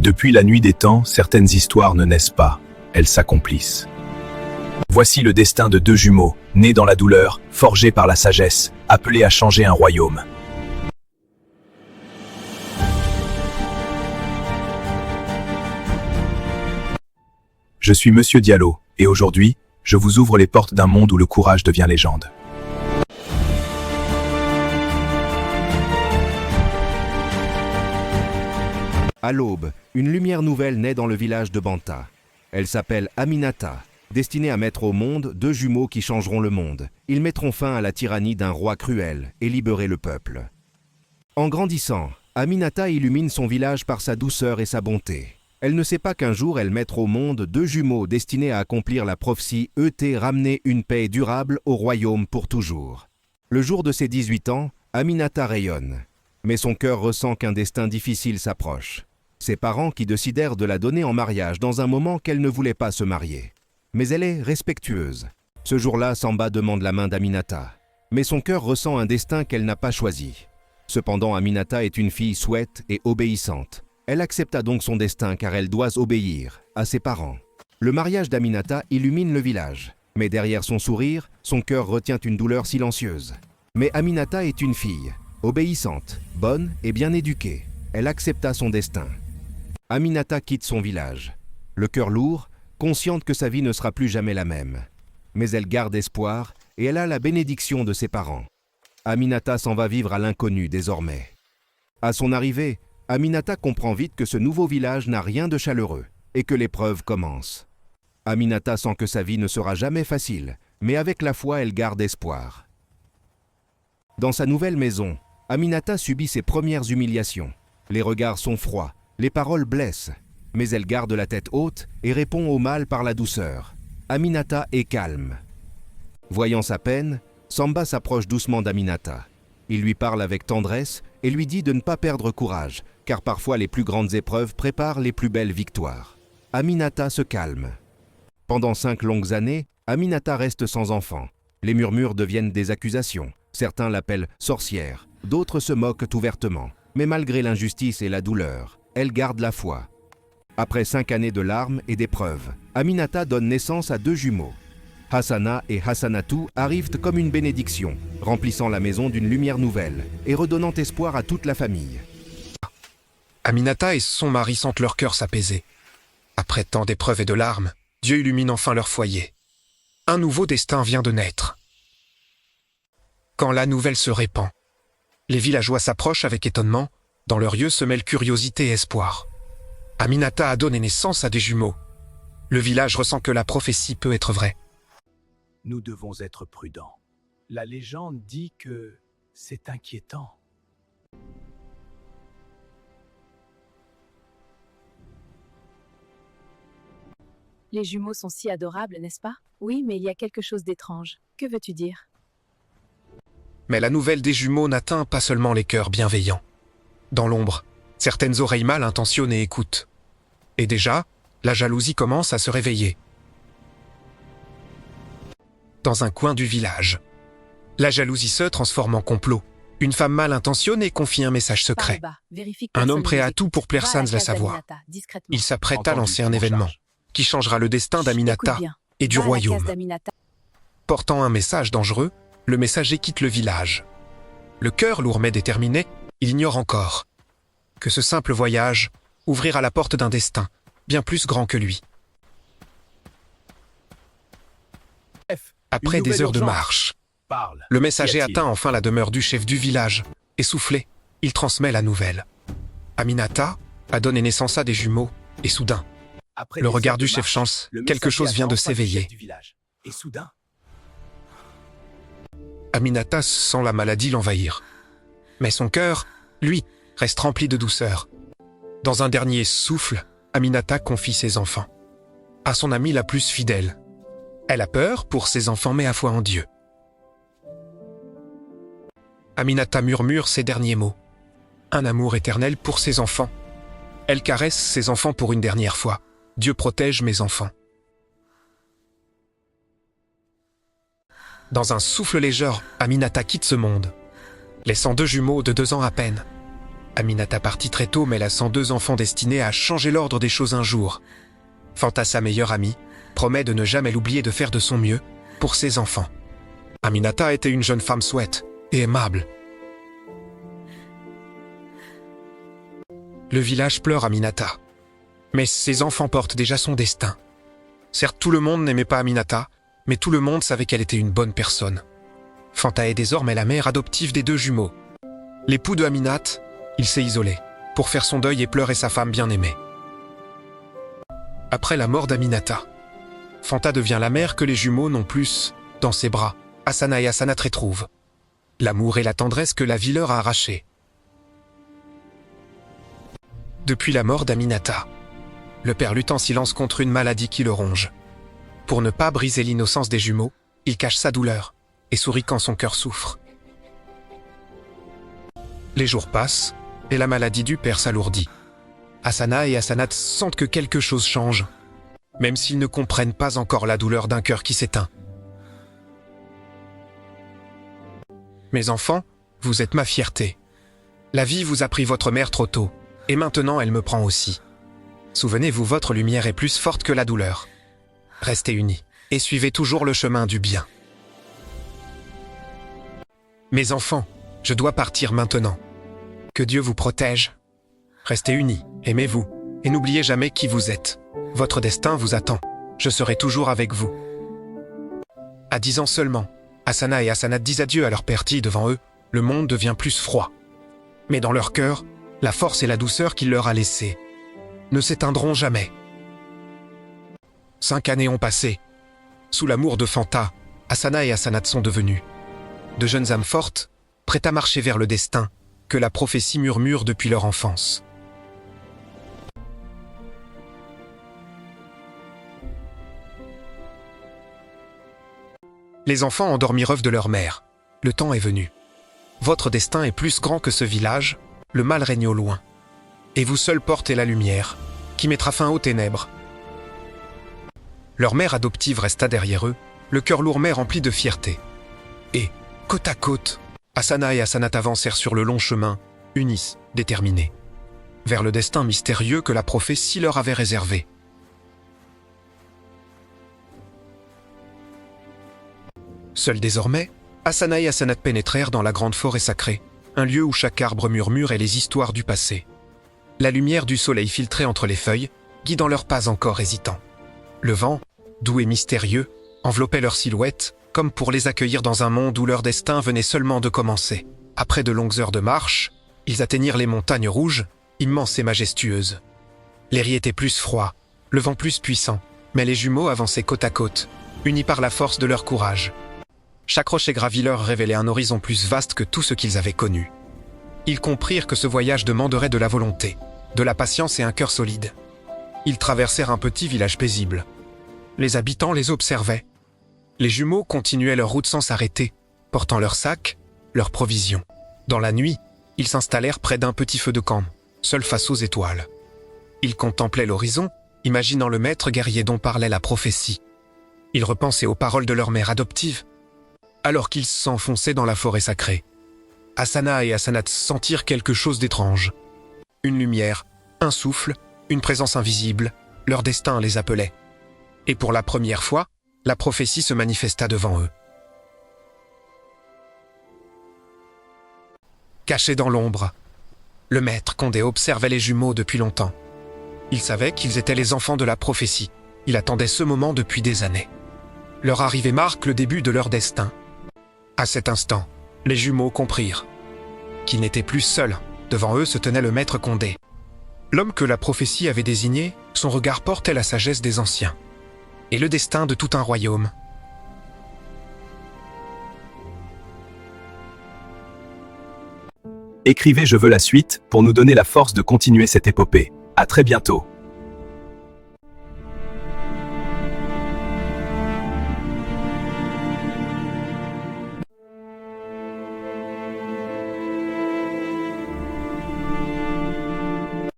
Depuis la nuit des temps, certaines histoires ne naissent pas, elles s'accomplissent. Voici le destin de deux jumeaux, nés dans la douleur, forgés par la sagesse, appelés à changer un royaume. Je suis Monsieur Diallo, et aujourd'hui, je vous ouvre les portes d'un monde où le courage devient légende. À l'aube, une lumière nouvelle naît dans le village de Banta. Elle s'appelle Aminata, destinée à mettre au monde deux jumeaux qui changeront le monde. Ils mettront fin à la tyrannie d'un roi cruel et libérer le peuple. En grandissant, Aminata illumine son village par sa douceur et sa bonté. Elle ne sait pas qu'un jour elle mettra au monde deux jumeaux destinés à accomplir la prophétie ramener une paix durable au royaume pour toujours. Le jour de ses 18 ans, Aminata rayonne. Mais son cœur ressent qu'un destin difficile s'approche. Ses parents qui décidèrent de la donner en mariage dans un moment qu'elle ne voulait pas se marier. Mais elle est respectueuse. Ce jour-là, Samba demande la main d'Aminata. Mais son cœur ressent un destin qu'elle n'a pas choisi. Cependant, Aminata est une fille souhaite et obéissante. Elle accepta donc son destin car elle doit obéir à ses parents. Le mariage d'Aminata illumine le village. Mais derrière son sourire, son cœur retient une douleur silencieuse. Mais Aminata est une fille, obéissante, bonne et bien éduquée. Elle accepta son destin. Aminata quitte son village, le cœur lourd, consciente que sa vie ne sera plus jamais la même. Mais elle garde espoir et elle a la bénédiction de ses parents. Aminata s'en va vivre à l'inconnu désormais. À son arrivée, Aminata comprend vite que ce nouveau village n'a rien de chaleureux et que l'épreuve commence. Aminata sent que sa vie ne sera jamais facile, mais avec la foi, elle garde espoir. Dans sa nouvelle maison, Aminata subit ses premières humiliations. Les regards sont froids, les paroles blessent, mais elle garde la tête haute et répond au mal par la douceur. Aminata est calme. Voyant sa peine, Samba s'approche doucement d'Aminata. Il lui parle avec tendresse et lui dit de ne pas perdre courage, car parfois les plus grandes épreuves préparent les plus belles victoires. Aminata se calme. Pendant 5 longues années, Aminata reste sans enfant. Les murmures deviennent des accusations. Certains l'appellent sorcière, d'autres se moquent ouvertement. Mais malgré l'injustice et la douleur, elle garde la foi. Après 5 années de larmes et d'épreuves, Aminata donne naissance à 2 jumeaux. Hassana et Hassanatou arrivent comme une bénédiction, remplissant la maison d'une lumière nouvelle et redonnant espoir à toute la famille. Aminata et son mari sentent leur cœur s'apaiser. Après tant d'épreuves et de larmes, Dieu illumine enfin leur foyer. Un nouveau destin vient de naître. Quand la nouvelle se répand, les villageois s'approchent avec étonnement, dans leurs yeux se mêlent curiosité et espoir. Aminata a donné naissance à des jumeaux. Le village ressent que la prophétie peut être vraie. Nous devons être prudents. La légende dit que c'est inquiétant. Les jumeaux sont si adorables, n'est-ce pas? Oui, mais il y a quelque chose d'étrange. Que veux-tu dire? Mais la nouvelle des jumeaux n'atteint pas seulement les cœurs bienveillants. Dans l'ombre, certaines oreilles mal intentionnées écoutent. Et déjà, la jalousie commence à se réveiller. Dans un coin du village, la jalousie se transforme en complot. Une femme mal intentionnée confie un message secret. Un homme prêt à tout pour plaire sans la savoir. Il s'apprête à lancer un événement qui changera le destin d'Aminata et du royaume. Portant un message dangereux, le messager quitte le village. Le cœur lourd mais déterminé, il ignore encore que ce simple voyage ouvrira la porte d'un destin bien plus grand que lui. Après des heures de marche, le messager atteint enfin la demeure du chef du village. Essoufflé, il transmet la nouvelle. Aminata a donné naissance à des jumeaux, et soudain, le regard du chef change, quelque chose vient de s'éveiller. Aminata sent la maladie l'envahir. Mais son cœur, lui, reste rempli de douceur. Dans un dernier souffle, Aminata confie ses enfants à son amie la plus fidèle. Elle a peur pour ses enfants mais a foi en Dieu. Aminata murmure ces derniers mots. Un amour éternel pour ses enfants. Elle caresse ses enfants pour une dernière fois. Dieu protège mes enfants. Dans un souffle léger, Aminata quitte ce monde, laissant 2 jumeaux de 2 ans à peine. Aminata partit très tôt, mais laissant 2 enfants destinés à changer l'ordre des choses un jour. Fanta, sa meilleure amie, promet de ne jamais l'oublier de faire de son mieux pour ses enfants. Aminata était une jeune femme souhaite et aimable. Le village pleure Aminata. Mais ses enfants portent déjà son destin. Certes, tout le monde n'aimait pas Aminata, mais tout le monde savait qu'elle était une bonne personne. Fanta est désormais la mère adoptive des 2 jumeaux. L'époux de Aminata, il s'est isolé pour faire son deuil et pleurer sa femme bien-aimée. Après la mort d'Aminata, Fanta devient la mère que les jumeaux n'ont plus dans ses bras. Hassana et Hassanat retrouvent l'amour et la tendresse que la vie leur a arrachés. Depuis la mort d'Aminata, le père lutte en silence contre une maladie qui le ronge. Pour ne pas briser l'innocence des jumeaux, il cache sa douleur et sourit quand son cœur souffre. Les jours passent et la maladie du père s'alourdit. Hassana et Hassanat sentent que quelque chose change, même s'ils ne comprennent pas encore la douleur d'un cœur qui s'éteint. Mes enfants, vous êtes ma fierté. La vie vous a pris votre mère trop tôt, et maintenant elle me prend aussi. Souvenez-vous, votre lumière est plus forte que la douleur. Restez unis, et suivez toujours le chemin du bien. Mes enfants, je dois partir maintenant. Que Dieu vous protège. Restez unis, aimez-vous, et n'oubliez jamais qui vous êtes. Votre destin vous attend. Je serai toujours avec vous. À 10 ans seulement, Hassana et Hassanat disent adieu à leur père. Devant eux, le monde devient plus froid. Mais dans leur cœur, la force et la douceur qu'il leur a laissées ne s'éteindront jamais. 5 années ont passé. Sous l'amour de Fanta, Hassana et Hassanat sont devenus de jeunes âmes fortes, prêtes à marcher vers le destin que la prophétie murmure depuis leur enfance. Les enfants endormis rêvent de leur mère. Le temps est venu. Votre destin est plus grand que ce village, le mal règne au loin. Et vous seuls portez la lumière, qui mettra fin aux ténèbres. Leur mère adoptive resta derrière eux, le cœur lourd mais rempli de fierté. Et, côte à côte, Hassana et Hassanat avancèrent sur le long chemin, unis, déterminés, vers le destin mystérieux que la prophétie leur avait réservé. Seuls désormais, Hassana et Hassanat pénétrèrent dans la grande forêt sacrée, un lieu où chaque arbre murmurait les histoires du passé. La lumière du soleil filtrait entre les feuilles, guidant leurs pas encore hésitants. Le vent, doux et mystérieux, enveloppait leurs silhouettes, comme pour les accueillir dans un monde où leur destin venait seulement de commencer. Après de longues heures de marche, ils atteignirent les montagnes rouges, immenses et majestueuses. L'air y était plus froid, le vent plus puissant, mais les jumeaux avançaient côte à côte, unis par la force de leur courage. Chaque rocher gravi leur révélait un horizon plus vaste que tout ce qu'ils avaient connu. Ils comprirent que ce voyage demanderait de la volonté, de la patience et un cœur solide. Ils traversèrent un petit village paisible. Les habitants les observaient. Les jumeaux continuaient leur route sans s'arrêter, portant leurs sacs, leurs provisions. Dans la nuit, ils s'installèrent près d'un petit feu de camp, seuls face aux étoiles. Ils contemplaient l'horizon, imaginant le maître guerrier dont parlait la prophétie. Ils repensaient aux paroles de leur mère adoptive, alors qu'ils s'enfonçaient dans la forêt sacrée. Hassana et Hassanat sentirent quelque chose d'étrange. Une lumière, un souffle, une présence invisible, leur destin les appelait. Et pour la première fois, la prophétie se manifesta devant eux. Caché dans l'ombre, le maître Condé observait les jumeaux depuis longtemps. Il savait qu'ils étaient les enfants de la prophétie. Il attendait ce moment depuis des années. Leur arrivée marque le début de leur destin. À cet instant, les jumeaux comprirent qu'ils n'étaient plus seuls. Devant eux se tenait le maître Condé. L'homme que la prophétie avait désigné, son regard portait la sagesse des anciens et le destin de tout un royaume. Écrivez « Je veux la suite » pour nous donner la force de continuer cette épopée. À très bientôt.